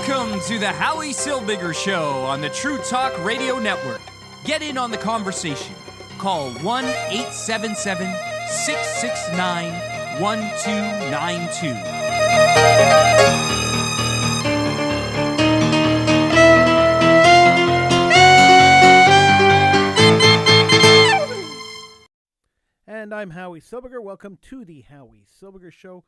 Welcome to the Howie Silbiger Show on the True Talk Radio Network. Get in on the conversation. Call 1-877-669-1292. And I'm Howie Silbiger. Welcome to the Howie Silbiger Show,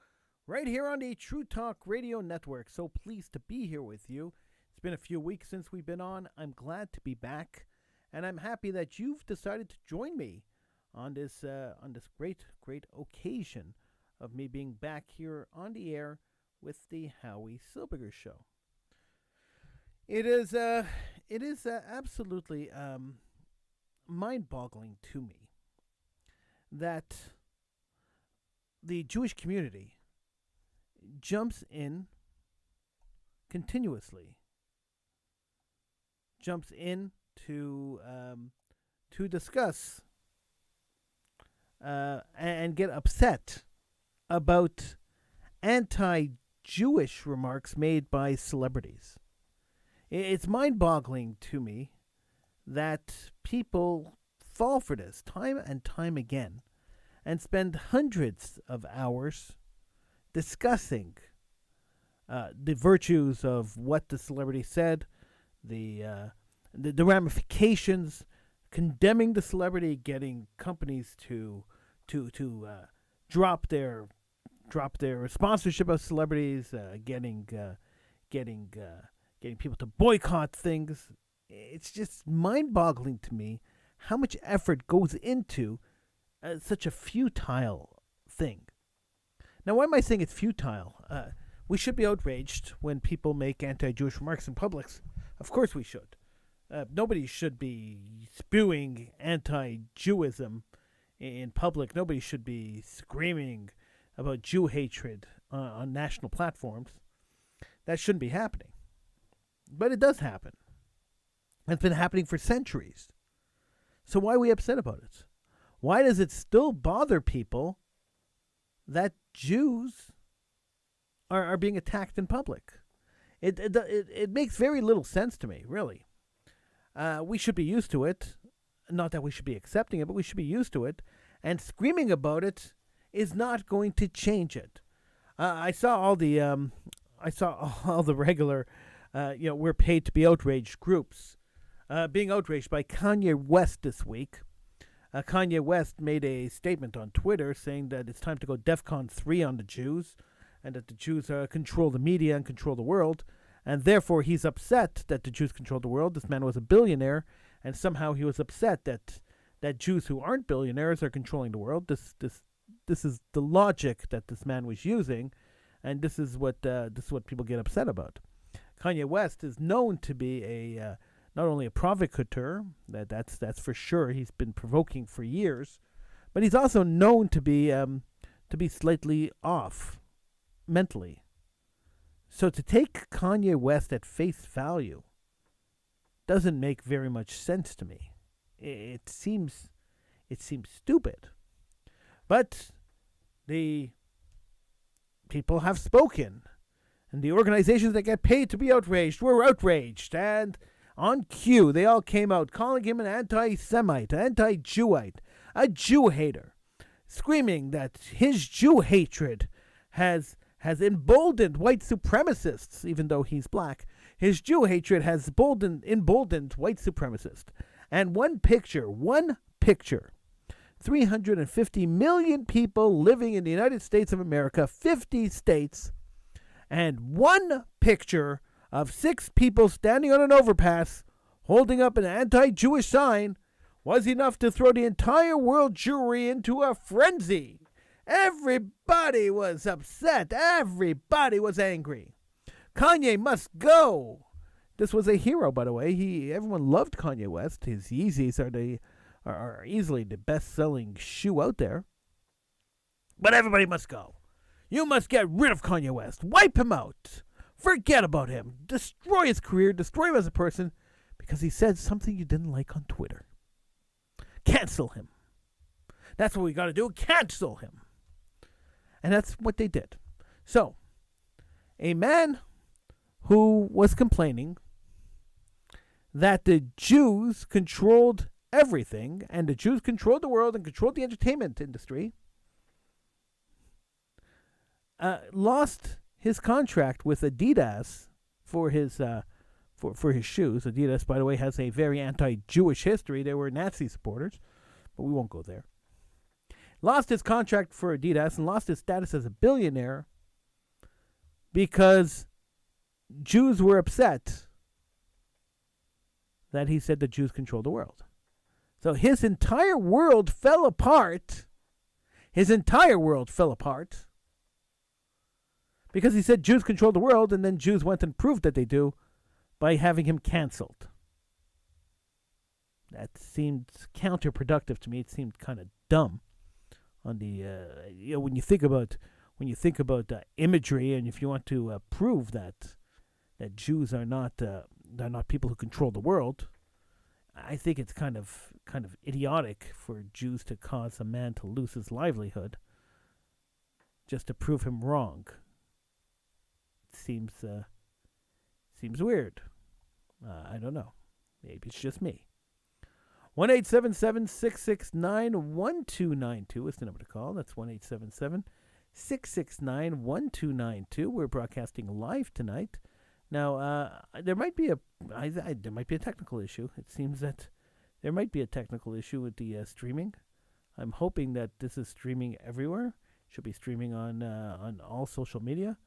right here on the True Talk Radio Network. So pleased to be here with you. It's been a few weeks since we've been on. I'm glad to be back, and I'm happy that you've decided to join me on this great occasion of me being back here on the air with the Howie Silbiger Show. It is absolutely mind-boggling to me that the Jewish community jumps in continuously, to discuss and get upset about anti-Jewish remarks made by celebrities. It's mind-boggling to me that people fall for this time and time again and spend hundreds of hours discussing the virtues of what the celebrity said, the ramifications, condemning the celebrity, getting companies to drop their sponsorship of celebrities, getting people to boycott things. It's just mind-boggling to me how much effort goes into such a futile thing. Now, why am I saying it's futile? We should be outraged when people make anti-Jewish remarks in public. Of course we should. Nobody should be spewing anti-Jewism in public. Nobody should be screaming about Jew hatred on national platforms. That shouldn't be happening. But it does happen. It's been happening for centuries. So why are we upset about it? Why does it still bother people that Jews are being attacked in public? It makes very little sense to me, really. We should be used to it. Not that we should be accepting it, but we should be used to it. And screaming about it is not going to change it. I saw all the regular, we're paid to be outraged groups being outraged by Kanye West this week. Kanye West made a statement on Twitter saying that it's time to go DEFCON 3 on the Jews, and that the Jews control the media and control the world, and therefore he's upset that the Jews control the world. This man was a billionaire, and somehow he was upset that Jews who aren't billionaires are controlling the world. This is the logic that this man was using, and this is what people get upset about. Kanye West is known to be not only a provocateur, that's for sure. He's been provoking for years, but he's also known to be slightly off mentally. So to take Kanye West at face value doesn't make very much sense to me. It seems stupid. But the people have spoken, and the organizations that get paid to be outraged were outraged, and on cue, they all came out calling him an anti-Semite, anti-Jewite, a Jew hater, screaming that his Jew hatred has emboldened white supremacists, even though he's black. His Jew hatred has emboldened white supremacists. And one picture, 350 million people living in the United States of America, 50 states, and one picture of 6 people standing on an overpass holding up an anti-Jewish sign was enough to throw the entire world Jewry into a frenzy. Everybody was upset. Everybody was angry. Kanye must go. This was a hero, by the way. Everyone loved Kanye West. His Yeezys are easily the best-selling shoe out there. But everybody must go. You must get rid of Kanye West. Wipe him out. Forget about him. Destroy his career. Destroy him as a person because he said something you didn't like on Twitter. Cancel him. That's what we got to do. Cancel him. And that's what they did. So, a man who was complaining that the Jews controlled everything, and the Jews controlled the world and controlled the entertainment industry, lost his contract with Adidas for his for his shoes. Adidas, by the way, has a very anti-Jewish history. They were Nazi supporters, but we won't go there. Lost his contract for Adidas and lost his status as a billionaire because Jews were upset that he said that Jews control the world. So his entire world fell apart. His entire world fell apart because he said Jews control the world, and then Jews went and proved that they do by having him canceled. That seemed counterproductive to me. It seemed kind of dumb. On the when you think about imagery, and if you want to prove that Jews are not people who control the world, I think it's kind of idiotic for Jews to cause a man to lose his livelihood just to prove him wrong. It seems weird. I don't know. Maybe it's just me. 1-877-669-1292 is the number to call. That's 1-877-669-1292. We're broadcasting live tonight. Now, there might be a technical issue. It seems that there might be a technical issue with the streaming. I'm hoping that this is streaming everywhere. Should be streaming on all social media.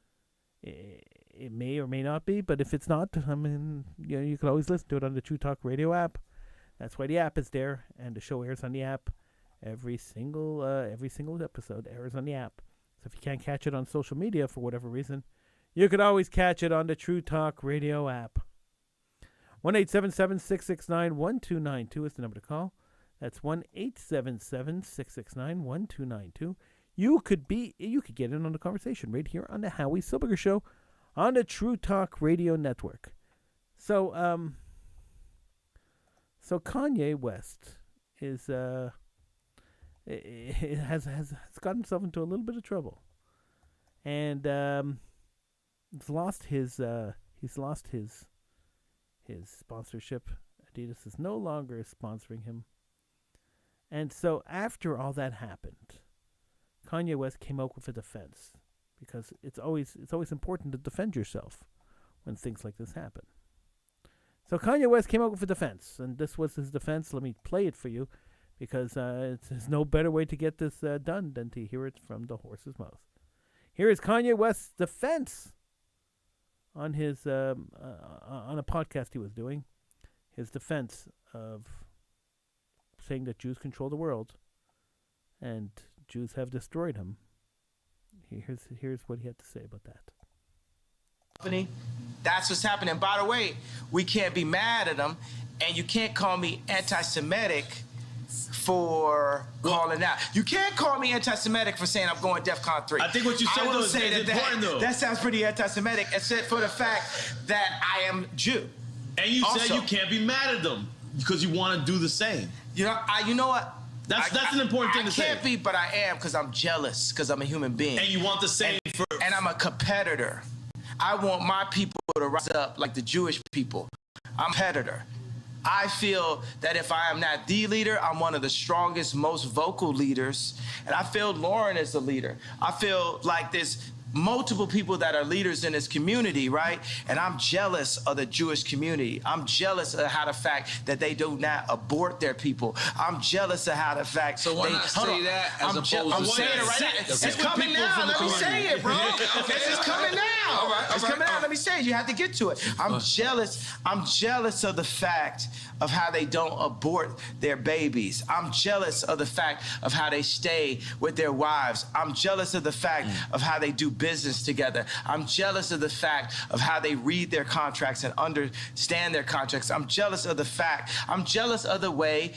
It may or may not be, but if it's not, I mean, you can always listen to it on the True Talk Radio app. That's why the app is there, and the show airs on the app. Every single episode airs on the app. So if you can't catch it on social media for whatever reason, you could always catch it on the True Talk Radio app. 1-877-669-1292 is the number to call. That's 1-877-669-1292. You could get in on the conversation right here on the Howie Silbiger Show on the True Talk Radio Network. So Kanye West has got himself into a little bit of trouble, and he's lost his sponsorship. Adidas is no longer sponsoring him, and so after all that happened, Kanye West came out with a defense, because it's always important to defend yourself when things like this happen. So Kanye West came out with a defense, and this was his defense. Let me play it for you, because there's no better way to get this done than to hear it from the horse's mouth. Here is Kanye West's defense on his on a podcast he was doing. His defense of saying that Jews control the world, and Jews have destroyed him. Here's what he had to say about that. That's what's happening. By the way, we can't be mad at them, and you can't call me anti-Semitic for calling out. You can't call me anti-Semitic for saying I'm going DEFCON 3. I think what you said though is important though. That sounds pretty anti-Semitic, except for the fact that I am Jew. And you said you can't be mad at them because you want to do the same. You know what? That's an important thing to say. I can't be, but I am, because I'm jealous, because I'm a human being. And you want the same and I'm a competitor. I want my people to rise up like the Jewish people. I'm a competitor. I feel that if I am not the leader, I'm one of the strongest, most vocal leaders. And I feel Lauren is the leader. I feel like there's multiple people that are leaders in this community, right? And I'm jealous of the Jewish community. I'm jealous of how the fact that they do not abort their people. I'm jealous of how the fact. So why not say that as opposed to saying it right now. It's coming now. Let me say it, bro. It's coming now. It's coming out. Let me say it. You have to get to it. I'm jealous. I'm jealous of the fact of how they don't abort their babies. I'm jealous of the fact of how they stay with their wives. I'm jealous of the fact of how they do business together. I'm jealous of the fact of how they read their contracts and understand their contracts. I'm jealous of the fact. I'm jealous of the way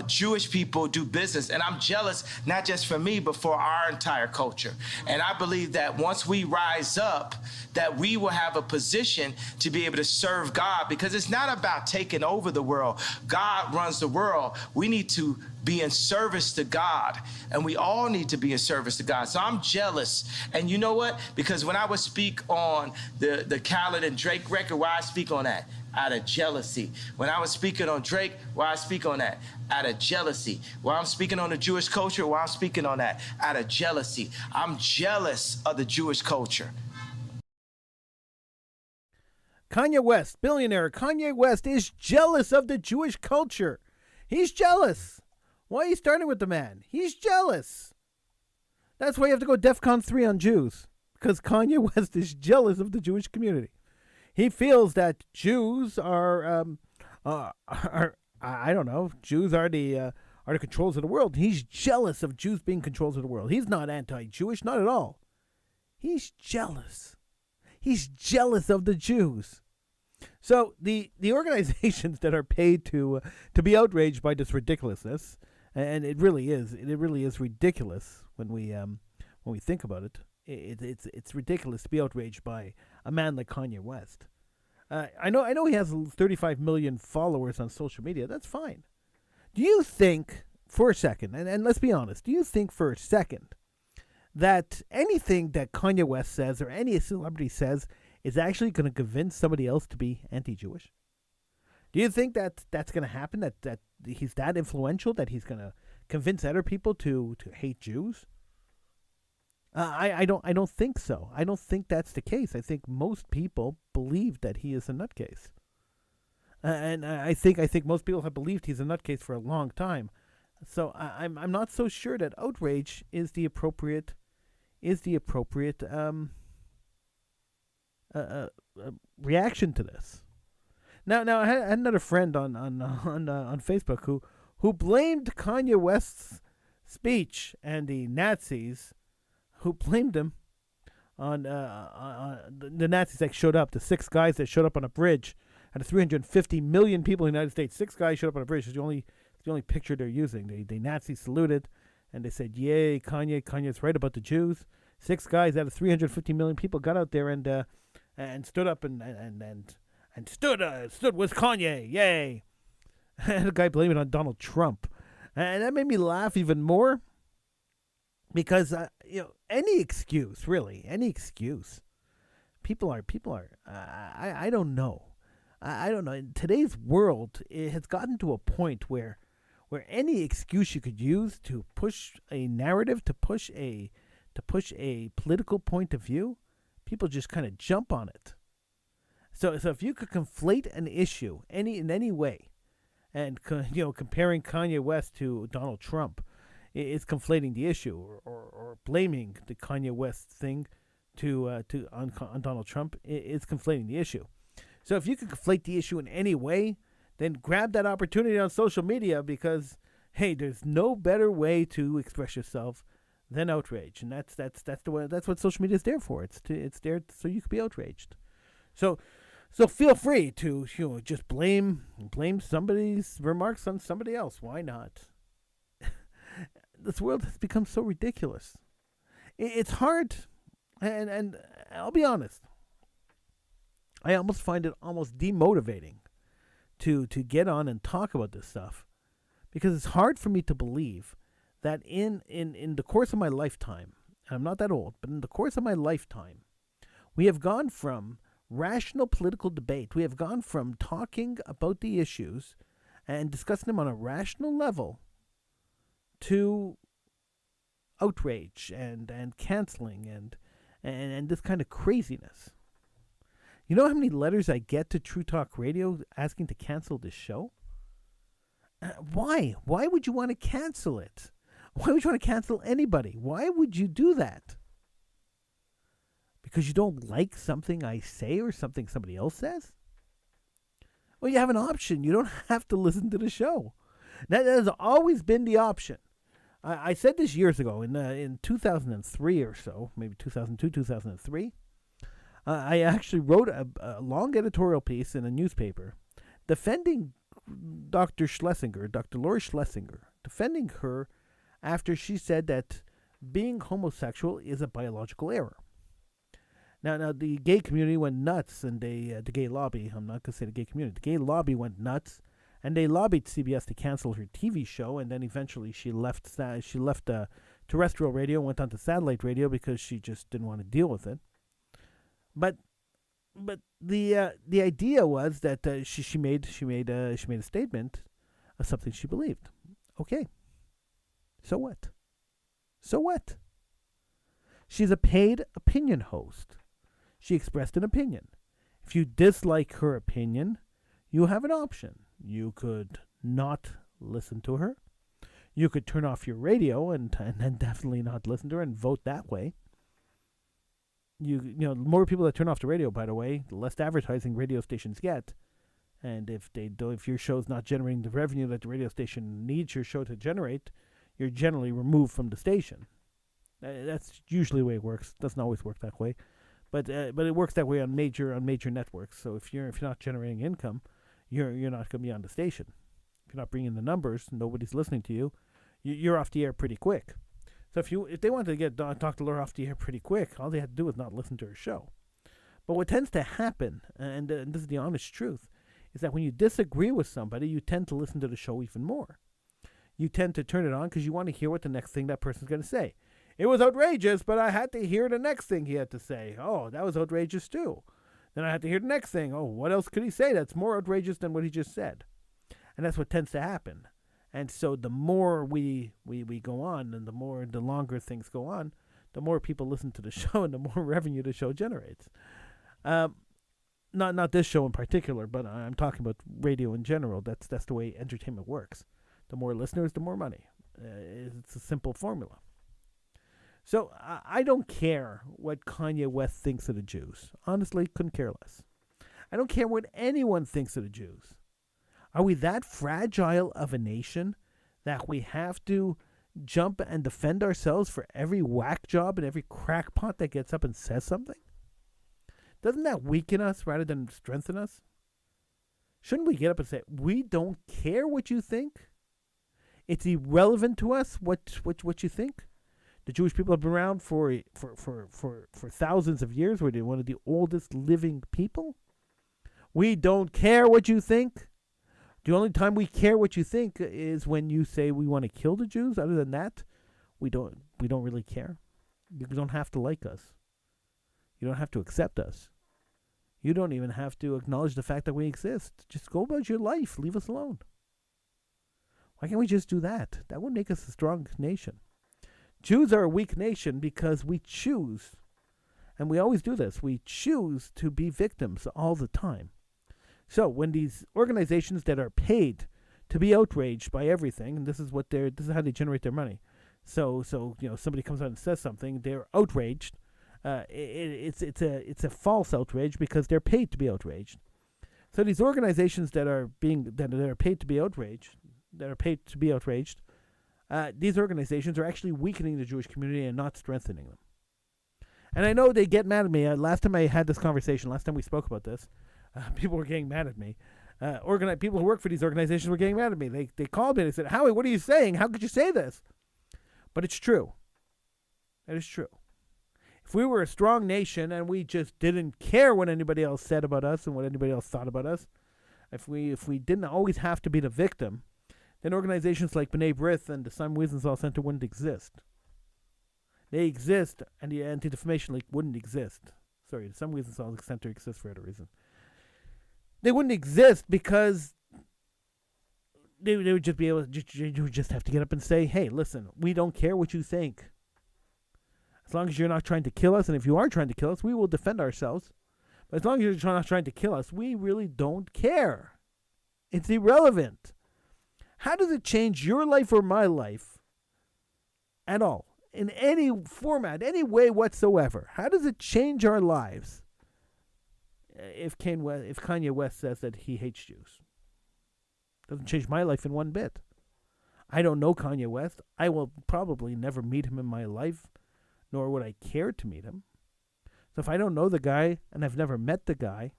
Jewish people do business. And I'm jealous, not just for me, but for our entire culture. And I believe that once we rise up, that we will have a position to be able to serve God, because it's not about taking over the world. God runs the world. We need to be in service to God. And we all need to be in service to God. So I'm jealous. And you know what? Because when I would speak on the Khaled and Drake record, why I speak on that? Out of jealousy. When I was speaking on Drake, why I speak on that? Out of jealousy. While I'm speaking on the Jewish culture, why I'm speaking on that? Out of jealousy. I'm jealous of the Jewish culture. Kanye West, billionaire Kanye West, is jealous of the Jewish culture. He's jealous. Why are you starting with the man? He's jealous. That's why you have to go DEFCON 3 on Jews, because Kanye West is jealous of the Jewish community. He feels that Jews are I don't know, Jews are the controls of the world. He's jealous of Jews being controls of the world. He's not anti-Jewish, not at all. He's jealous. He's jealous of the Jews. So the organizations that are paid to be outraged by this ridiculousness, and it really is ridiculous when we think about it. It's ridiculous to be outraged by a man like Kanye West. I know he has 35 million followers on social media. That's fine. Do you think for a second, and let's be honest, do you think for a second that anything that Kanye West says or any celebrity says is actually going to convince somebody else to be anti-Jewish? Do you think that that's going to happen, that he's that influential that he's going to convince other people to hate Jews? I don't think so. I don't think that's the case. I think most people believe that he is a nutcase. And I think most people have believed he's a nutcase for a long time. So I'm not so sure that outrage is the appropriate reaction to this. Now I had another friend on Facebook who blamed Kanye West's speech and the Nazis, who blamed him on the Nazis that showed up, the 6 guys that showed up on a bridge out of 350 million people in the United States. 6 guys showed up on a bridge. It's the only picture they're using. The Nazis saluted and they said, "Yay, Kanye's right about the Jews." 6 guys out of 350 million people got out there and stood up and stood with Kanye. Yay! And the guy blamed it on Donald Trump, and that made me laugh even more. Because any excuse, really, any excuse. People are. I don't know. I don't know. In today's world, it has gotten to a point where any excuse you could use to push a narrative, to push a political point of view, people just kind of jump on it. So if you could conflate an issue in any way, and comparing Kanye West to Donald Trump, is conflating the issue, or blaming the Kanye West thing on Donald Trump is conflating the issue. So if you can conflate the issue in any way, then grab that opportunity on social media, because hey, there's no better way to express yourself than outrage, and that's the way. That's what social media is there for. It's there so you can be outraged. So feel free to just blame somebody's remarks on somebody else. Why not? This world has become so ridiculous. It's hard, and I'll be honest, I almost find it almost demotivating to get on and talk about this stuff, because it's hard for me to believe that in the course of my lifetime, and I'm not that old, but in the course of my lifetime, we have gone from rational political debate, we have gone from talking about the issues and discussing them on a rational level, to outrage and canceling and this kind of craziness. You know how many letters I get to True Talk Radio asking to cancel this show? Why? Why would you want to cancel it? Why would you want to cancel anybody? Why would you do that? Because you don't like something I say or something somebody else says? Well, you have an option. You don't have to listen to the show. That has always been the option. I said this years ago, in 2003 or so, maybe 2002, 2003. I actually wrote a long editorial piece in a newspaper defending Dr. Schlesinger, Dr. Lori Schlesinger, defending her after she said that being homosexual is a biological error. Now the gay community went nuts, and the gay lobby, I'm not going to say the gay community, the gay lobby went nuts, And they lobbied CBS to cancel her TV show, and then eventually she left terrestrial radio and went on to satellite radio because she just didn't want to deal with it. But the idea was that she made a statement of something she believed. Okay. So what? So what? She's a paid opinion host. She expressed an opinion. If you dislike her opinion, you have an option. You could not listen to her. You could turn off your radio and then definitely not listen to her and vote that way. You know, the more people that turn off the radio, by the way, the less advertising radio stations get. And if your show's not generating the revenue that the radio station needs your show to generate, you're generally removed from the station. That's usually the way it works. Doesn't always work that way, but it works that way on major networks. So if you're not generating income, you're not going to be on the station. If you're not bringing the numbers, nobody's listening to you. You're off the air pretty quick. So if they wanted to get Dr. Laura off the air pretty quick, all they had to do was not listen to her show. But what tends to happen, and this is the honest truth, is that when you disagree with somebody, you tend to listen to the show even more. You tend to turn it on because you want to hear what the next thing that person's going to say. It was outrageous, but I had to hear the next thing he had to say. Oh, that was outrageous too. Then I had to hear the next thing. Oh, what else could he say that's more outrageous than what he just said? And that's what tends to happen. And so the more we go on, and the longer things go on, the more people listen to the show and the more revenue the show generates. Not this show in particular, but I'm talking about radio in general. That's the way entertainment works. The more listeners, the more money. It's a simple formula. So I don't care what Kanye West thinks of the Jews. Honestly, couldn't care less. I don't care what anyone thinks of the Jews. Are we that fragile of a nation that we have to jump and defend ourselves for every whack job and every crackpot that gets up and says something? Doesn't that weaken us rather than strengthen us? Shouldn't we get up and say, we don't care what you think? It's irrelevant to us what you think? The Jewish people have been around for thousands of years. We're one of the oldest living people. We don't care what you think. The only time we care what you think is when you say we want to kill the Jews. Other than that, we don't really care. You don't have to like us. You don't have to accept us. You don't even have to acknowledge the fact that we exist. Just go about your life. Leave us alone. Why can't we just do that? That would make us a strong nation. Jews are a weak nation because we choose, and we always do this, we choose to be victims all the time. So when these organizations that are paid to be outraged by everything, and this is how they generate their money. So somebody comes out and says something, they're outraged. It's a false outrage because they're paid to be outraged. So these organizations that are paid to be outraged, these organizations are actually weakening the Jewish community and not strengthening them. And I know they get mad at me. Last time I had this conversation, last time we spoke about this, people were getting mad at me. People who work for these organizations were getting mad at me. They called me and they said, Howie, what are you saying? How could you say this? But it's true. It is true. If we were a strong nation and we just didn't care what anybody else said about us and what anybody else thought about us, if we didn't always have to be the victim, then organizations like B'nai B'rith and the Simon Wiesenthal Center wouldn't exist. They exist, and the Anti-Defamation League wouldn't exist. Sorry, the Simon Wiesenthal Center exists for other reason. They wouldn't exist because they would just be able you would just have to get up and say, hey, listen, we don't care what you think. As long as you're not trying to kill us, and if you are trying to kill us, we will defend ourselves. But as long as you're not trying to kill us, we really don't care. It's irrelevant. How does it change your life or my life at all? In any format, any way whatsoever. How does it change our lives if Kanye West says that he hates Jews? Doesn't change my life in one bit. I don't know Kanye West. I will probably never meet him in my life, nor would I care to meet him. So if I don't know the guy and I've never met the guy,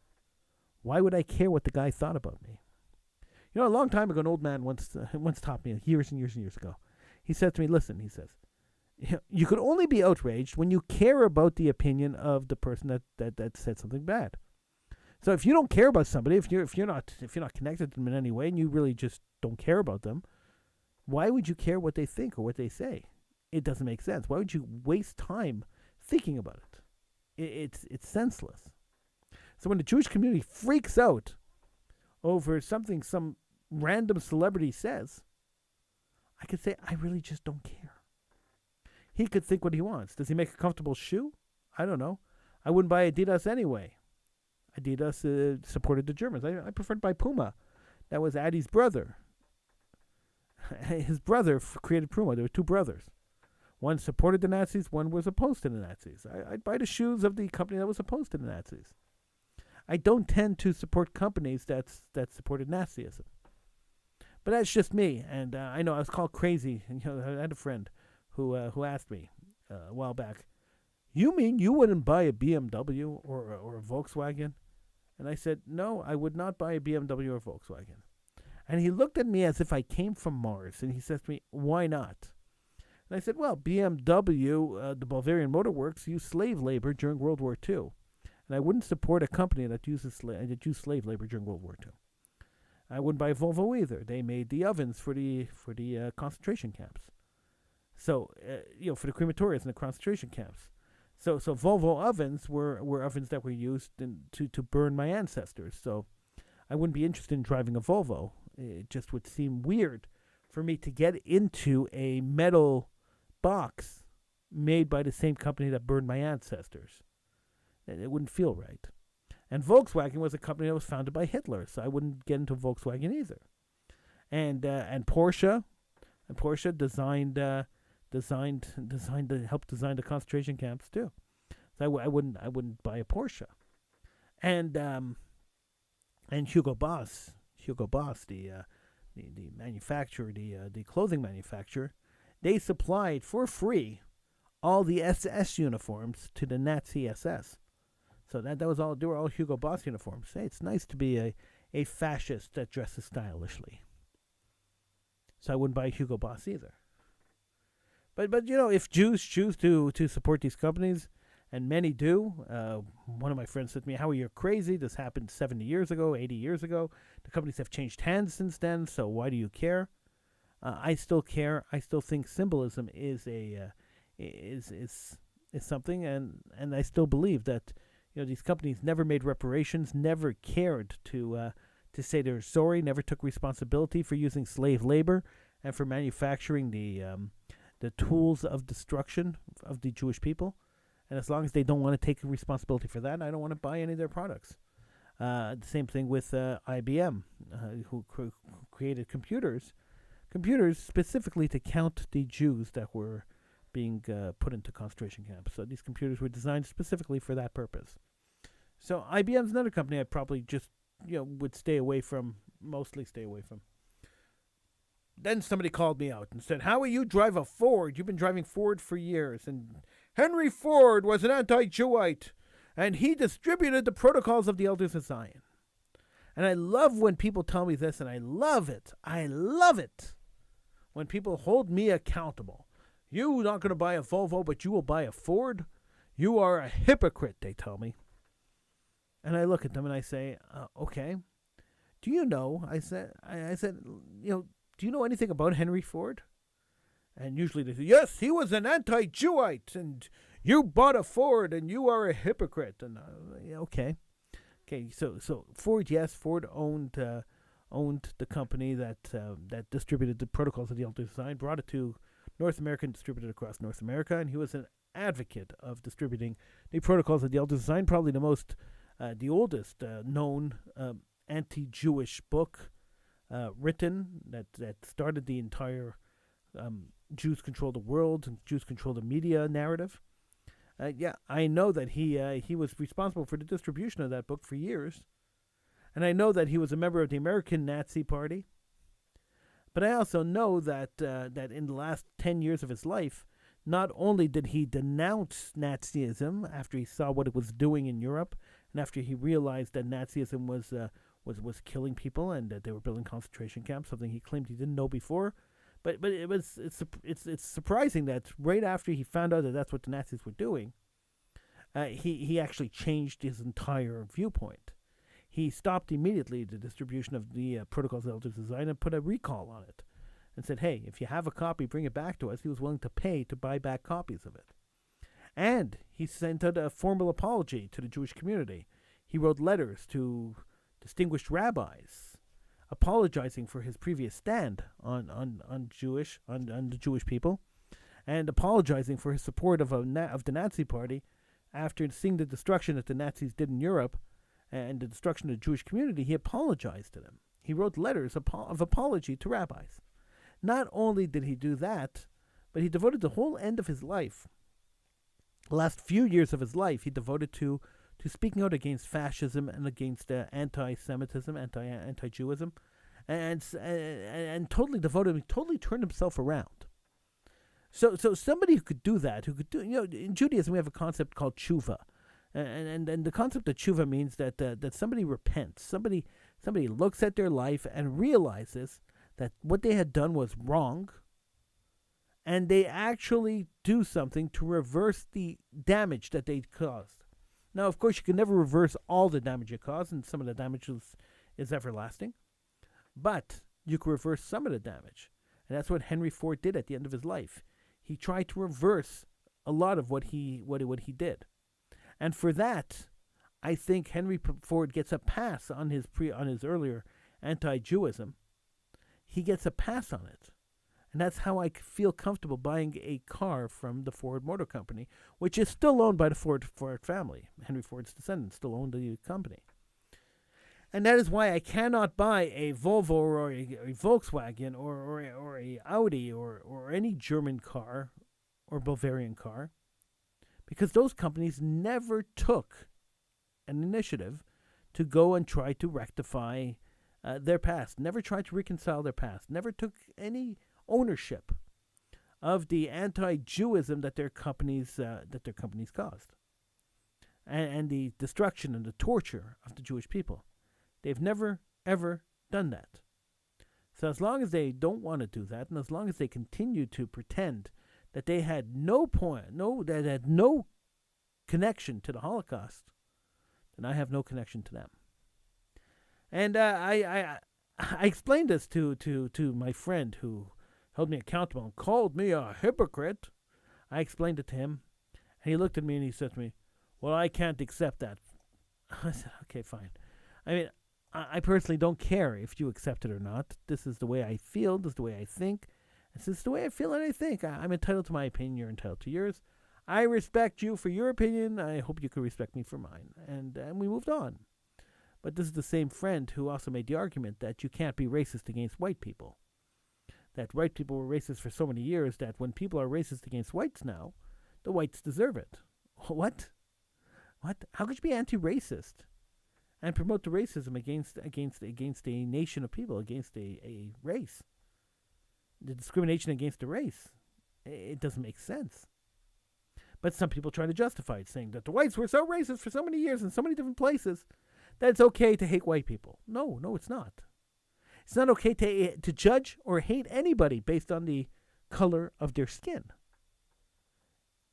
why would I care what the guy thought about me? You know, a long time ago, an old man once taught me, years and years and years ago. He said to me, listen, he says, you could only be outraged when you care about the opinion of the person that said something bad. So if you don't care about somebody, if you're not connected to them in any way, and you really just don't care about them, why would you care what they think or what they say? It doesn't make sense. Why would you waste time thinking about it? It's senseless. So when the Jewish community freaks out over something some random celebrity says, I could say, I really just don't care. He could think what he wants. Does he make a comfortable shoe? I don't know. I wouldn't buy Adidas anyway. Adidas supported the Germans. I preferred to buy Puma. That was Adi's brother. His brother created Puma. There were two brothers. One supported the Nazis, one was opposed to the Nazis. I'd buy the shoes of the company that was opposed to the Nazis. I don't tend to support companies that supported Nazism. But that's just me, and I know I was called crazy. And, I had a friend who asked me a while back, "You mean you wouldn't buy a BMW or a Volkswagen?" And I said, "No, I would not buy a BMW or a Volkswagen." And he looked at me as if I came from Mars, and he says to me, "Why not?" And I said, "Well, BMW, the Bavarian Motor Works, used slave labor during World War II. And I wouldn't support a company that used slave labor during World War II. I wouldn't buy Volvo either. They made the ovens for the concentration camps. So, for the crematoriums and the concentration camps. So Volvo ovens were ovens that were used to burn my ancestors. So I wouldn't be interested in driving a Volvo. It just would seem weird for me to get into a metal box made by the same company that burned my ancestors. It wouldn't feel right. And Volkswagen was a company that was founded by Hitler, so I wouldn't get into Volkswagen either. And Porsche helped design the concentration camps too. So I wouldn't buy a Porsche. And Hugo Boss, the manufacturer, the clothing manufacturer, they supplied for free all the SS uniforms to the Nazi SS. So they were all Hugo Boss uniforms. Hey, it's nice to be a fascist that dresses stylishly. So I wouldn't buy Hugo Boss either. But if Jews choose to support these companies, and many do, one of my friends said to me, "Howie, you're crazy. This happened 70 years ago, 80 years ago. The companies have changed hands since then, so why do you care?" I still care. I still think symbolism is something, and I still believe that these companies never made reparations, never cared to say they're sorry, never took responsibility for using slave labor and for manufacturing the tools of destruction of the Jewish people. And as long as they don't want to take responsibility for that, I don't want to buy any of their products. The same thing with IBM, who created computers specifically to count the Jews that were being put into concentration camps. So these computers were designed specifically for that purpose. So IBM's another company I probably just would mostly stay away from. Then somebody called me out and said, "Howie, you drive a Ford. You've been driving Ford for years. And Henry Ford was an anti-Jewite, and he distributed the protocols of the Elders of Zion." And I love when people tell me this, and I love it. I love it when people hold me accountable. "You're not going to buy a Volvo, but you will buy a Ford? You are a hypocrite," they tell me. And I look at them and I say, "Okay. Do you know?" I said, "Do you know anything about Henry Ford?" And usually they say, "Yes, he was an anti-Jewite, and you bought a Ford, and you are a hypocrite." And okay. So Ford, yes, Ford owned the company that distributed the protocols of the Elders of Zion, brought it to North America and distributed it across North America, and he was an advocate of distributing the protocols of the Elders of Zion, probably the oldest known anti-Jewish book written that started the entire Jews control the world and Jews control the media narrative. I know that he was responsible for the distribution of that book for years, and I know that he was a member of the American Nazi Party. But I also know that in the last 10 years of his life, not only did he denounce Nazism after he saw what it was doing in Europe, and after he realized that Nazism was killing people and that they were building concentration camps, something he claimed he didn't know before. But it's surprising that right after he found out that that's what the Nazis were doing, he actually changed his entire viewpoint. he stopped immediately the distribution of the protocols elders designed and put a recall on it and said, hey, if you have a copy, bring it back to us. He was willing to pay to buy back copies of it. And he sent out a formal apology to the Jewish community. He wrote letters to distinguished rabbis apologizing for his previous stand on the Jewish people, and apologizing for his support of the Nazi Party after seeing the destruction that the Nazis did in Europe and the destruction of the Jewish community. He apologized to them. He wrote letters of apology to rabbis. Not only did he do that, but he devoted the whole end of his life, the last few years of his life, he devoted to speaking out against fascism and against anti-Semitism, anti-Jewism, and totally turned himself around. So somebody who could do that, in Judaism we have a concept called tshuva, and the concept of tshuva means that somebody repents, somebody looks at their life and realizes that what they had done was wrong, and they actually do something to reverse the damage that they caused. Now, of course, you can never reverse all the damage you caused, and some of the damage is everlasting, but you can reverse some of the damage, and that's what Henry Ford did at the end of his life. He tried to reverse a lot of what he did, and for that, I think Henry Ford gets a pass on his earlier anti-Jewism. He gets a pass on it. And that's how I feel comfortable buying a car from the Ford Motor Company, which is still owned by the Ford family. Henry Ford's descendants still own the company. And that is why I cannot buy a Volvo or a Volkswagen or a Audi or any German car or Bavarian car, because those companies never took an initiative to go and try to rectify their past, never tried to reconcile their past, never took any ownership of the anti-Jewism that their companies caused, and the destruction and the torture of the Jewish people. They've never ever done that. So as long as they don't want to do that, and as long as they continue to pretend that they had no connection to the Holocaust, then I have no connection to them. And I explained this to my friend who held me accountable and called me a hypocrite. I explained it to him, and he looked at me and he said to me, well, I can't accept that. I said, okay, fine. I mean, I personally don't care if you accept it or not. This is the way I feel. This is the way I think. This is the way I feel and I think. I'm entitled to my opinion. You're entitled to yours. I respect you for your opinion. I hope you can respect me for mine. And we moved on. But this is the same friend who also made the argument that you can't be racist against white people. That white people were racist for so many years that when people are racist against whites now, the whites deserve it. What? How could you be anti-racist and promote the racism against a nation of people, against a race? The discrimination against a race. It doesn't make sense. But some people try to justify it, saying that the whites were so racist for so many years in so many different places that it's okay to hate white people. No, it's not. It's not okay to judge or hate anybody based on the color of their skin.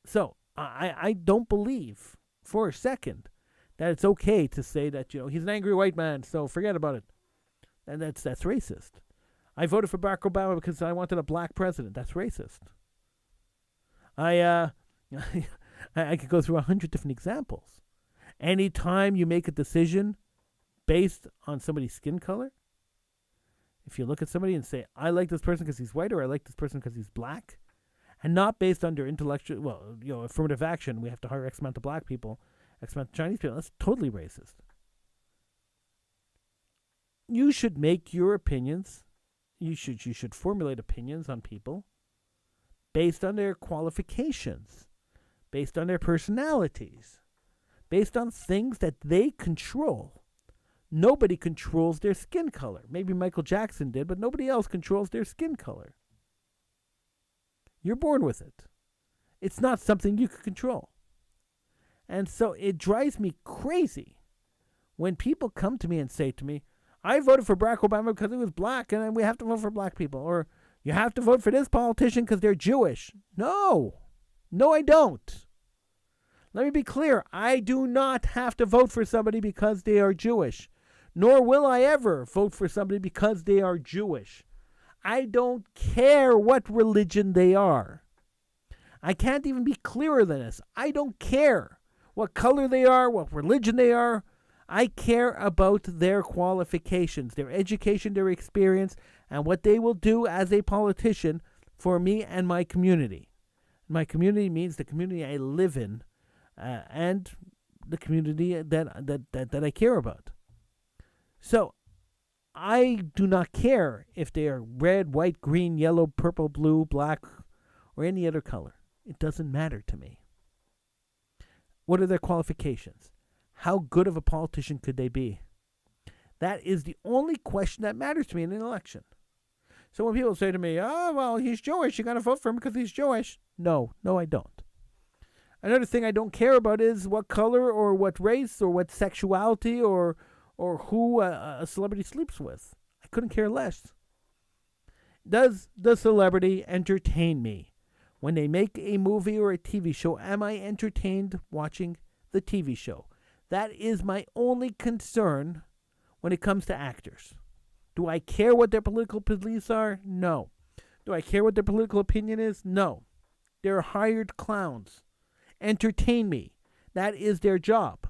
So I don't believe for a second that it's okay to say that, he's an angry white man, so forget about it. And that's racist. I voted for Barack Obama because I wanted a black president. That's racist. I could go through 100 different examples. Anytime you make a decision based on somebody's skin color, if you look at somebody and say, I like this person because he's white, or I like this person because he's black, and not based on their intellectual, affirmative action, we have to hire X amount of black people, X amount of Chinese people, that's totally racist. You should make your opinions, you should formulate opinions on people based on their qualifications, based on their personalities, based on things that they control. Nobody controls their skin color. Maybe Michael Jackson did, but nobody else controls their skin color. You're born with it. It's not something you can control. And so it drives me crazy when people come to me and say to me, I voted for Barack Obama because he was black, and we have to vote for black people. Or you have to vote for this politician because they're Jewish. No, I don't. Let me be clear. I do not have to vote for somebody because they are Jewish. nor will I ever vote for somebody because they are Jewish. I don't care what religion they are. I can't even be clearer than this. I don't care what color they are, what religion they are. I care about their qualifications, their education, their experience, and what they will do as a politician for me and my community. My community means the community I live in and the community that I care about. So I do not care if they are red, white, green, yellow, purple, blue, black, or any other color. It doesn't matter to me. What are their qualifications? How good of a politician could they be? That is the only question that matters to me in an election. So when people say to me, oh, well, he's Jewish, you got to vote for him because he's Jewish. No, I don't. Another thing I don't care about is what color or what race or what sexuality or who a celebrity sleeps with. I couldn't care less. Does the celebrity entertain me? When they make a movie or a TV show, am I entertained watching the TV show? That is my only concern when it comes to actors. Do I care what their political beliefs are? No. Do I care what their political opinion is? No. They're hired clowns. Entertain me. That is their job.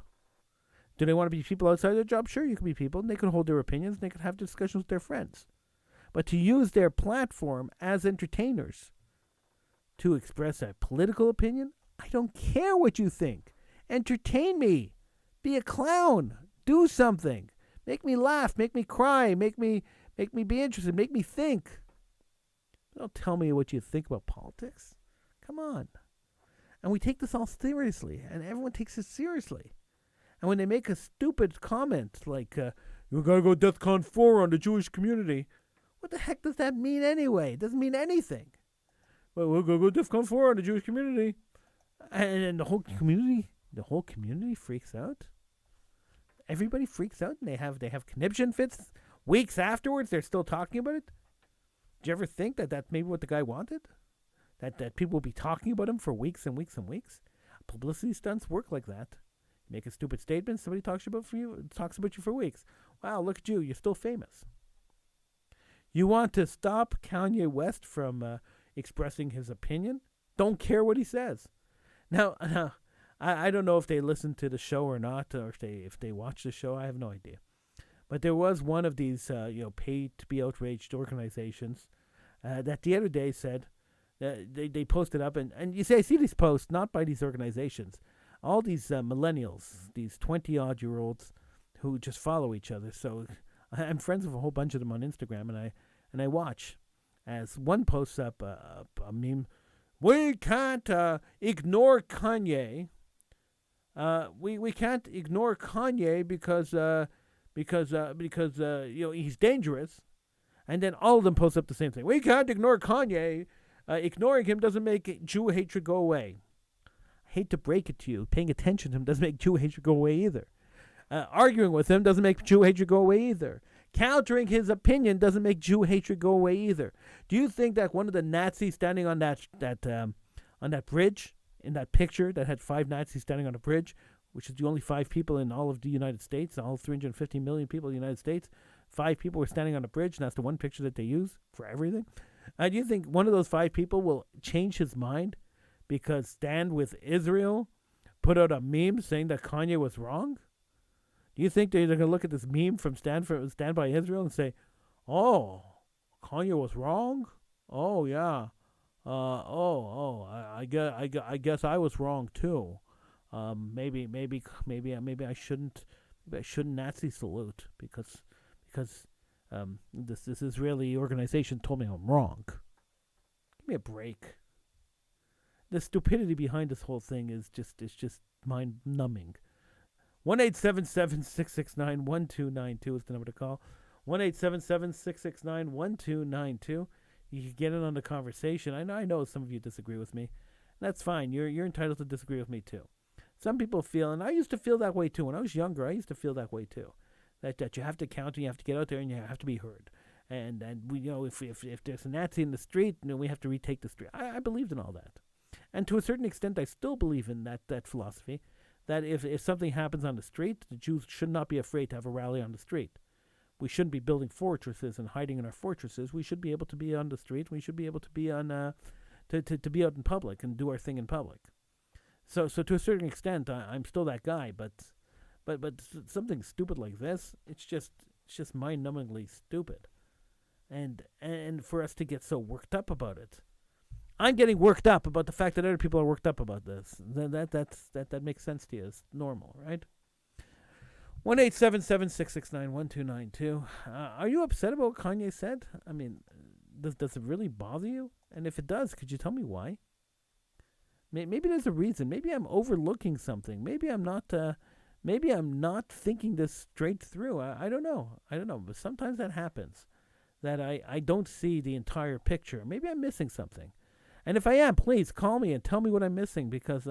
Do they want to be people outside their job? Sure, you can be people, and they can hold their opinions, and they can have discussions with their friends. But to use their platform as entertainers to express a political opinion, I don't care what you think. Entertain me. Be a clown. Do something. Make me laugh. Make me cry. Make me be interested. Make me think. Don't tell me what you think about politics. Come on. And we take this all seriously, and everyone takes it seriously. And when they make a stupid comment like, you gotta go DEFCON 4 on the Jewish community, what the heck does that mean anyway? It doesn't mean anything. Well, we're gonna go DEFCON 4 on the Jewish community. And the whole community freaks out. Everybody freaks out, and they have conniption fits. Weeks afterwards, they're still talking about it. Did you ever think that that's maybe what the guy wanted? That people will be talking about him for weeks and weeks and weeks? Publicity stunts work like that. You make a stupid statement, somebody talks about you for weeks. Wow, look at you, you're still famous. You want to stop Kanye West from expressing his opinion? Don't care what he says. Now, I don't know if they listen to the show or not, or if they watch the show. I have no idea. But there was one of these, paid to be outraged organizations that the other day said that they posted up, and you say I see these posts not by these organizations, all these millennials, these 20-odd-year-olds who just follow each other. So I'm friends with a whole bunch of them on Instagram, and I watch as one posts up a meme. We can't ignore Kanye. We can't ignore Kanye because he's dangerous. And then all of them post up the same thing. We can't ignore Kanye. Ignoring him doesn't make Jew hatred go away. I hate to break it to you. Paying attention to him doesn't make Jew hatred go away either. Arguing with him doesn't make Jew hatred go away either. Countering his opinion doesn't make Jew hatred go away either. Do you think that one of the Nazis standing on that bridge, in that picture that had 5 Nazis standing on a bridge, which is the only 5 people in all of the United States, all 350 million people in the United States, 5 people were standing on a bridge, and that's the one picture that they use for everything? Do you think one of those 5 people will change his mind because Stand With Israel put out a meme saying that Kanye was wrong? Do you think they're going to look at this meme from Stand By Israel and say, oh, Kanye was wrong? Oh, yeah. I guess I was wrong too. Maybe I shouldn't Nazi salute because this Israeli organization told me I'm wrong. Give me a break. The stupidity behind this whole thing is just mind numbing. 1-877-669-1292 is the number to call. 1-877-669-1292. You can get in on the conversation. I know some of you disagree with me. That's fine. You're entitled to disagree with me too. Some people feel, and I used to feel that way too. When I was younger, I used to feel that way too. That you have to counter, you have to get out there, and you have to be heard. And we, if there's a Nazi in the street, we have to retake the street. I believed in all that. And to a certain extent, I still believe in that philosophy, that if something happens on the street, the Jews should not be afraid to have a rally on the street. We shouldn't be building fortresses and hiding in our fortresses. We should be able to be on the street. We should be able to be on to be out in public and do our thing in public. So to a certain extent, I'm still that guy. But something stupid like this, it's just mind-numbingly stupid. And for us to get so worked up about it, I'm getting worked up about the fact that other people are worked up about this. That makes sense to you. It's normal, right? 1-877-669-1292. Are you upset about what Kanye said? I mean, does it really bother you? And if it does, could you tell me why? Maybe there's a reason. Maybe I'm overlooking something. Maybe I'm not thinking this straight through. I don't know. But sometimes that happens, that I don't see the entire picture. Maybe I'm missing something. And if I am, please call me and tell me what I'm missing, because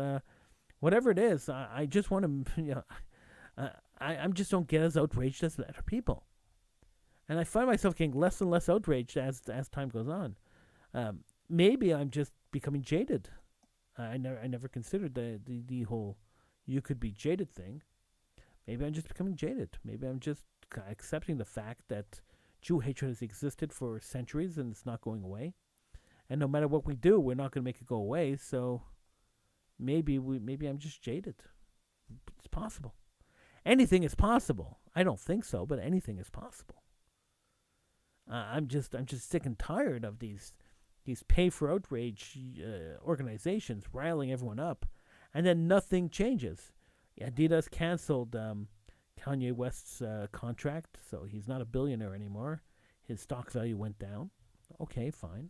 whatever it is, I just want to, I just don't get as outraged as other people. And I find myself getting less and less outraged as time goes on. Maybe I'm just becoming jaded. I never considered the whole "you could be jaded" thing. Maybe I'm just becoming jaded. Maybe I'm just accepting the fact that Jew hatred has existed for centuries and it's not going away. And no matter what we do, we're not going to make it go away. So maybe I'm just jaded. It's possible. Anything is possible. I don't think so, but anything is possible. I'm just sick and tired of these pay for outrage organizations riling everyone up, and then nothing changes. Adidas canceled Kanye West's contract, so he's not a billionaire anymore. His stock value went down. Okay, fine.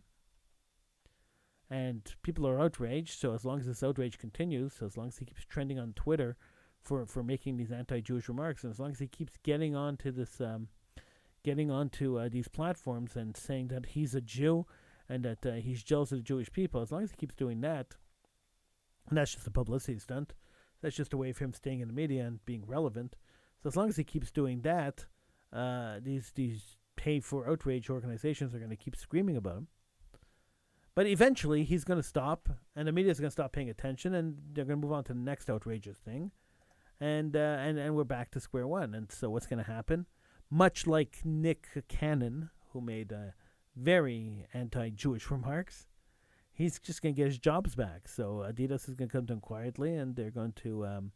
And people are outraged, so as long as this outrage continues, so as long as he keeps trending on Twitter for making these anti-Jewish remarks, and as long as he keeps getting onto this, these platforms and saying that he's a Jew and that he's jealous of the Jewish people, as long as he keeps doing that, and that's just a publicity stunt. That's just a way of him staying in the media and being relevant. So as long as he keeps doing that, these pay for outrage organizations are going to keep screaming about him. But eventually, he's going to stop, and the media is going to stop paying attention, and they're going to move on to the next outrageous thing, and we're back to square one. And so, what's going to happen? Much like Nick Cannon, who made very anti-Jewish remarks, he's just going to get his jobs back. So Adidas is going to come to him quietly, and they're going to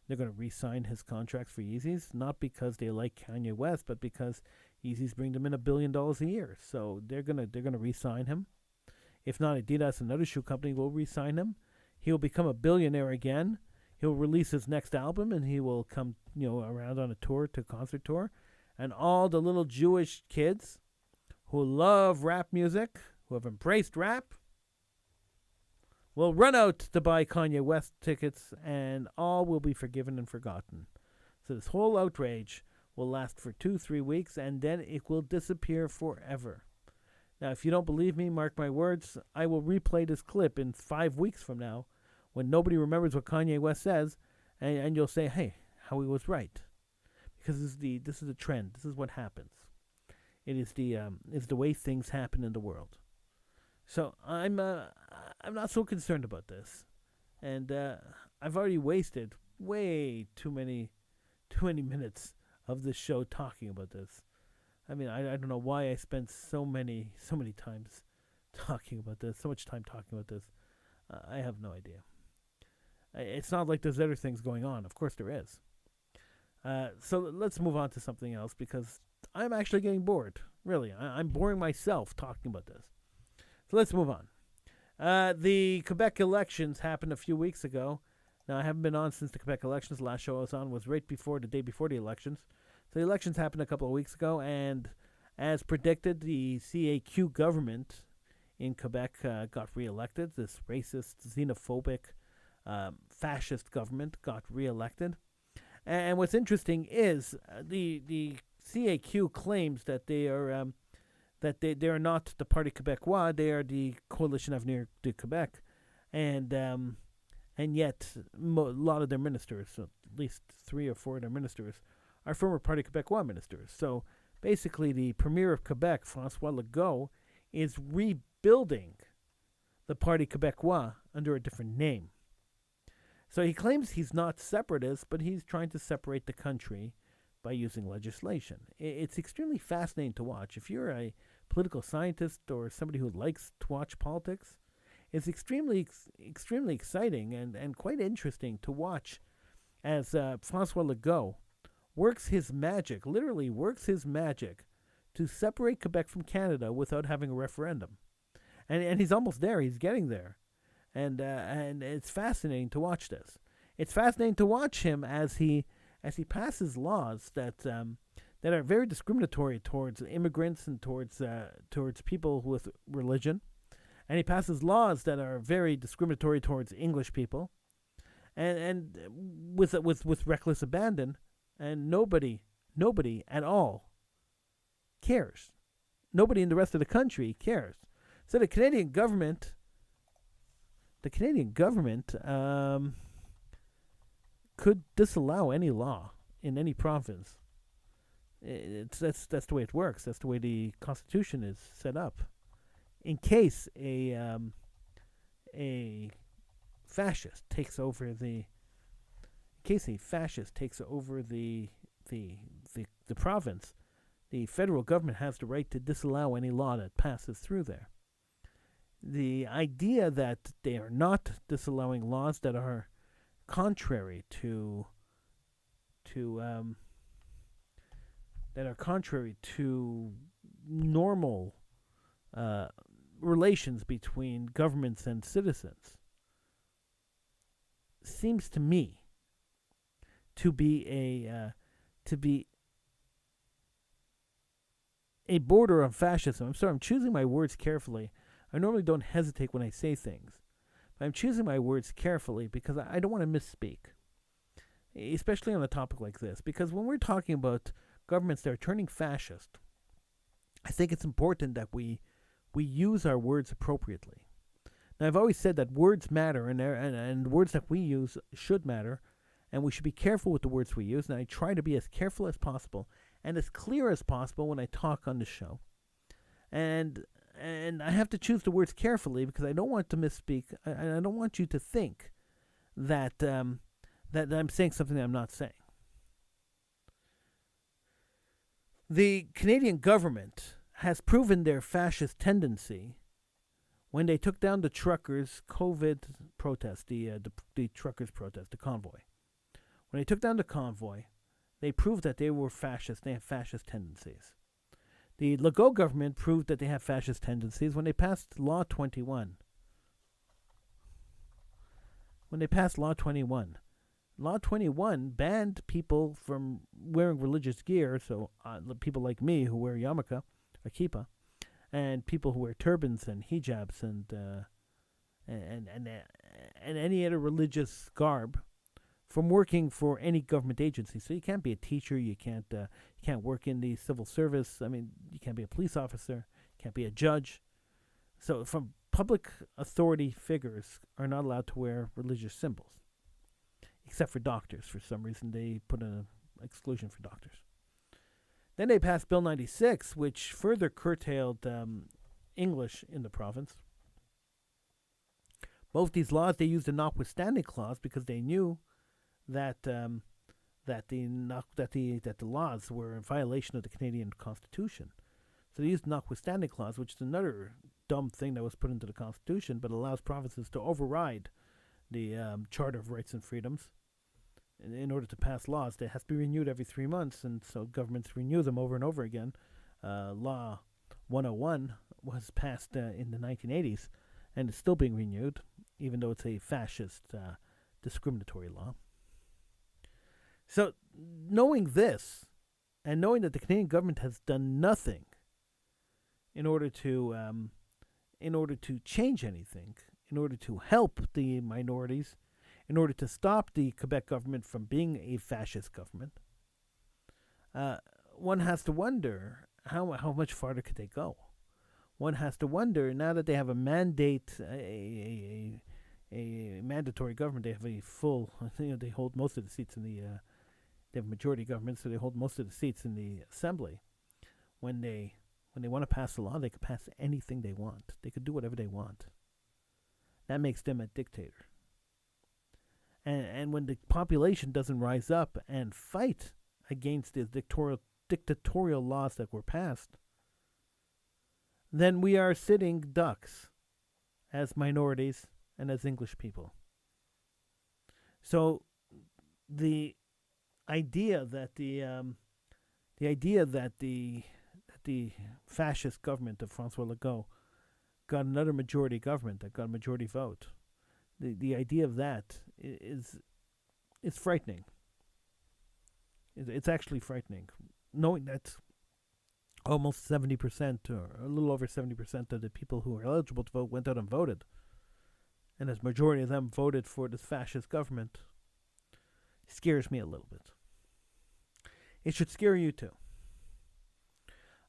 re-sign his contracts for Yeezys, not because they like Kanye West, but because Yeezys bring them in $1 billion a year. So they're gonna re-sign him. If not, Adidas, another shoe company, will re-sign him. He'll become a billionaire again. He'll release his next album, and he will come, around on a concert tour. And all the little Jewish kids who love rap music, who have embraced rap, will run out to buy Kanye West tickets, and all will be forgiven and forgotten. So this whole outrage will last for 2-3 weeks, and then it will disappear forever. Now, if you don't believe me, mark my words, I will replay this clip in 5 weeks from now when nobody remembers what Kanye West says, and you'll say, hey, Howie was right. Because this is the trend. This is what happens. It is the way things happen in the world. So I'm not so concerned about this, and I've already wasted way too many minutes of this show talking about this. I mean, I don't know why I spent so many times talking about this, so much time talking about this. I have no idea. It's not like there's other things going on. Of course there is. So let's move on to something else, because I'm actually getting bored. Really, I'm boring myself talking about this. So let's move on. The Quebec elections happened a few weeks ago. Now, I haven't been on since the Quebec elections. The last show I was on was right before, the day before the elections. So the elections happened a couple of weeks ago, and as predicted, the CAQ government in Quebec got reelected. This racist, xenophobic, fascist government got reelected. And what's interesting is the CAQ claims that they are they are not the Parti Québécois. They are the Coalition Avenir de Québec, and yet a lot of their ministers, so at least 3 or 4 of their ministers, are former Parti Québécois ministers. So basically, the Premier of Quebec, François Legault, is rebuilding the Parti Québécois under a different name. So he claims he's not separatist, but he's trying to separate the country by using legislation. It's extremely fascinating to watch. If you're a political scientist or somebody who likes to watch politics, it's extremely exciting and quite interesting to watch as Francois Legault literally works his magic to separate Quebec from Canada without having a referendum. And he's almost there. He's getting there. And it's fascinating to watch this. It's fascinating to watch him as he passes laws that are very discriminatory towards immigrants and towards people with religion. And he passes laws that are very discriminatory towards English people. And with reckless abandon, and nobody at all cares. Nobody in the rest of the country cares. So the Canadian government could disallow any law in any province. That's the way it works. That's the way the Constitution is set up. In case a fascist takes over the province, the federal government has the right to disallow any law that passes through there. The idea that they are not disallowing laws that are contrary to normal relations between governments and citizens seems to me to be a border of fascism. I'm sorry, I'm choosing my words carefully. I normally don't hesitate when I say things, but I'm choosing my words carefully because I don't want to misspeak, especially on a topic like this. Because when we're talking about governments that are turning fascist, I think it's important that we use our words appropriately. Now, I've always said that words matter, and words that we use should matter, and we should be careful with the words we use. And I try to be as careful as possible and as clear as possible when I talk on the show. And I have to choose the words carefully because I don't want to misspeak. I don't want you to think that that I'm saying something that I'm not saying. The Canadian government has proven their fascist tendency when they took down the truckers' COVID protest, the truckers' protest, the convoy. When they took down the convoy, they proved that they were fascist. They have fascist tendencies. The Legault government proved that they have fascist tendencies when they passed Law 21. Law 21 banned people from wearing religious gear, so people like me who wear yarmulke or kippah, and people who wear turbans and hijabs and any other religious garb from working for any government agency. So you can't be a teacher, you can't work in the civil service. I mean, you can't be a police officer, you can't be a judge. So from public authority figures are not allowed to wear religious symbols, except for doctors. For some reason, they put an exclusion for doctors. Then they passed Bill 96, which further curtailed English in the province. Both these laws, they used a notwithstanding clause because they knew that the laws were in violation of the Canadian Constitution. So they used notwithstanding clause, which is another dumb thing that was put into the Constitution, but allows provinces to override the Charter of Rights and Freedoms. In order to pass laws, they have to be renewed every 3 months, and so governments renew them over and over again. Law 101 was passed in the 1980s, and it's still being renewed, even though it's a fascist, discriminatory law. So, knowing this, and knowing that the Canadian government has done nothing in order to change anything, in order to help the minorities, in order to stop the Quebec government from being a fascist government, one has to wonder how much farther could they go. One has to wonder, now that they have a mandate, a mandatory government, they have a full, they hold most of the seats in the, they have a majority government, so they hold most of the seats in the assembly. When they want to pass a law, they could pass anything they want. They could do whatever they want. That makes them a dictator. And when the population doesn't rise up and fight against the dictatorial laws that were passed, then we are sitting ducks as minorities and as English people. So the idea that the fascist government of Francois Legault got another majority government, that got a majority vote, the idea of that is frightening. It's actually frightening, knowing that almost 70% or a little over 70% of the people who are eligible to vote went out and voted. And as majority of them voted for this fascist government, scares me a little bit. It should scare you too.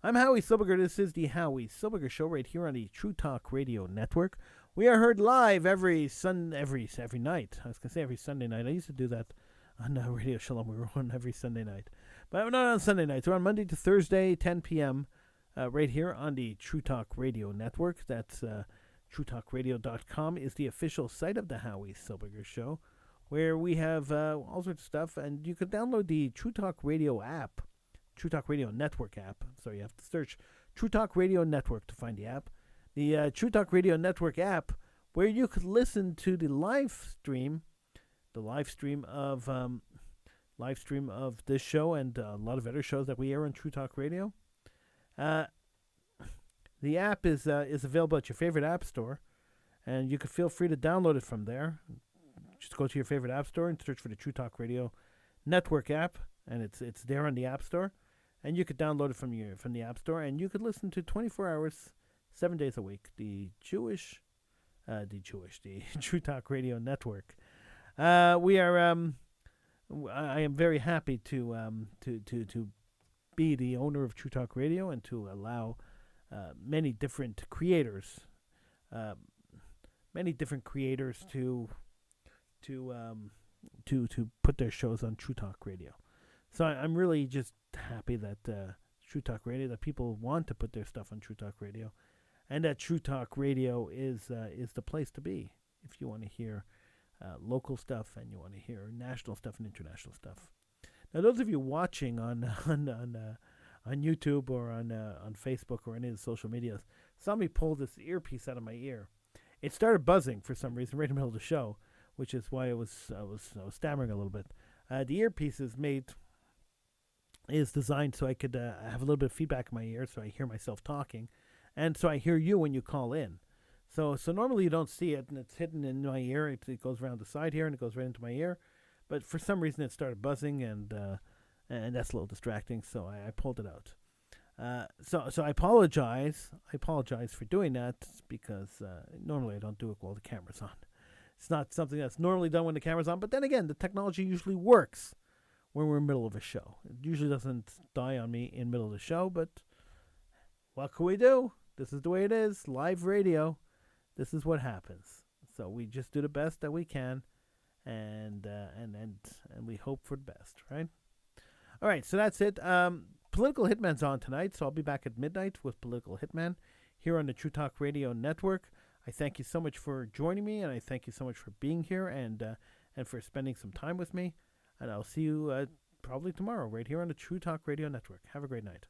I'm Howie Silbiger. This is the Howie Silbiger Show right here on the True Talk Radio Network. We are heard live every night. I was going to say every Sunday night. I used to do that on Radio Shalom. We were on every Sunday night. But not on Sunday nights. We're on Monday to Thursday, 10 p.m. Right here on the True Talk Radio Network. That's TrueTalkRadio.com is the official site of the Howie Silbiger Show, where we have all sorts of stuff. And you can download the True Talk Radio app, True Talk Radio Network app. So you have to search True Talk Radio Network to find the app. The True Talk Radio Network app, where you could listen to the live stream of this show and a lot of other shows that we air on True Talk Radio. The app is available at your favorite app store, and you can feel free to download it from there. Just go to your favorite app store and search for the True Talk Radio Network app, and it's there on the App Store, and you could download it from the App Store, and you could listen to 24 hours, 7 days a week, the True Talk Radio Network. We are. I am very happy to be the owner of True Talk Radio and to allow many different creators to put their shows on True Talk Radio. So I'm really just happy that True Talk Radio, that people want to put their stuff on True Talk Radio, and that True Talk Radio is the place to be if you want to hear local stuff and you want to hear national stuff and international stuff. Now, those of you watching on YouTube or on Facebook or any of the social medias saw me pull this earpiece out of my ear. It started buzzing for some reason right in the middle of the show, which is why I was stammering a little bit. The earpiece is designed so I could have a little bit of feedback in my ear, so I hear myself talking, and so I hear you when you call in. So normally you don't see it, and it's hidden in my ear. It goes around the side here, and it goes right into my ear. But for some reason, it started buzzing, and that's a little distracting. So I pulled it out. So I apologize. I apologize for doing that because normally I don't do it while the camera's on. It's not something that's normally done when the camera's on. But then again, the technology usually works when we're in the middle of a show. It usually doesn't die on me in the middle of the show. But what can we do? This is the way it is. Live radio. This is what happens. So we just do the best that we can, and we hope for the best, right? All right, so that's it. Political Hitman's on tonight, so I'll be back at midnight with Political Hitman here on the True Talk Radio Network. I thank you so much for joining me, and I thank you so much for being here and for spending some time with me. And I'll see you probably tomorrow right here on the True Talk Radio Network. Have a great night.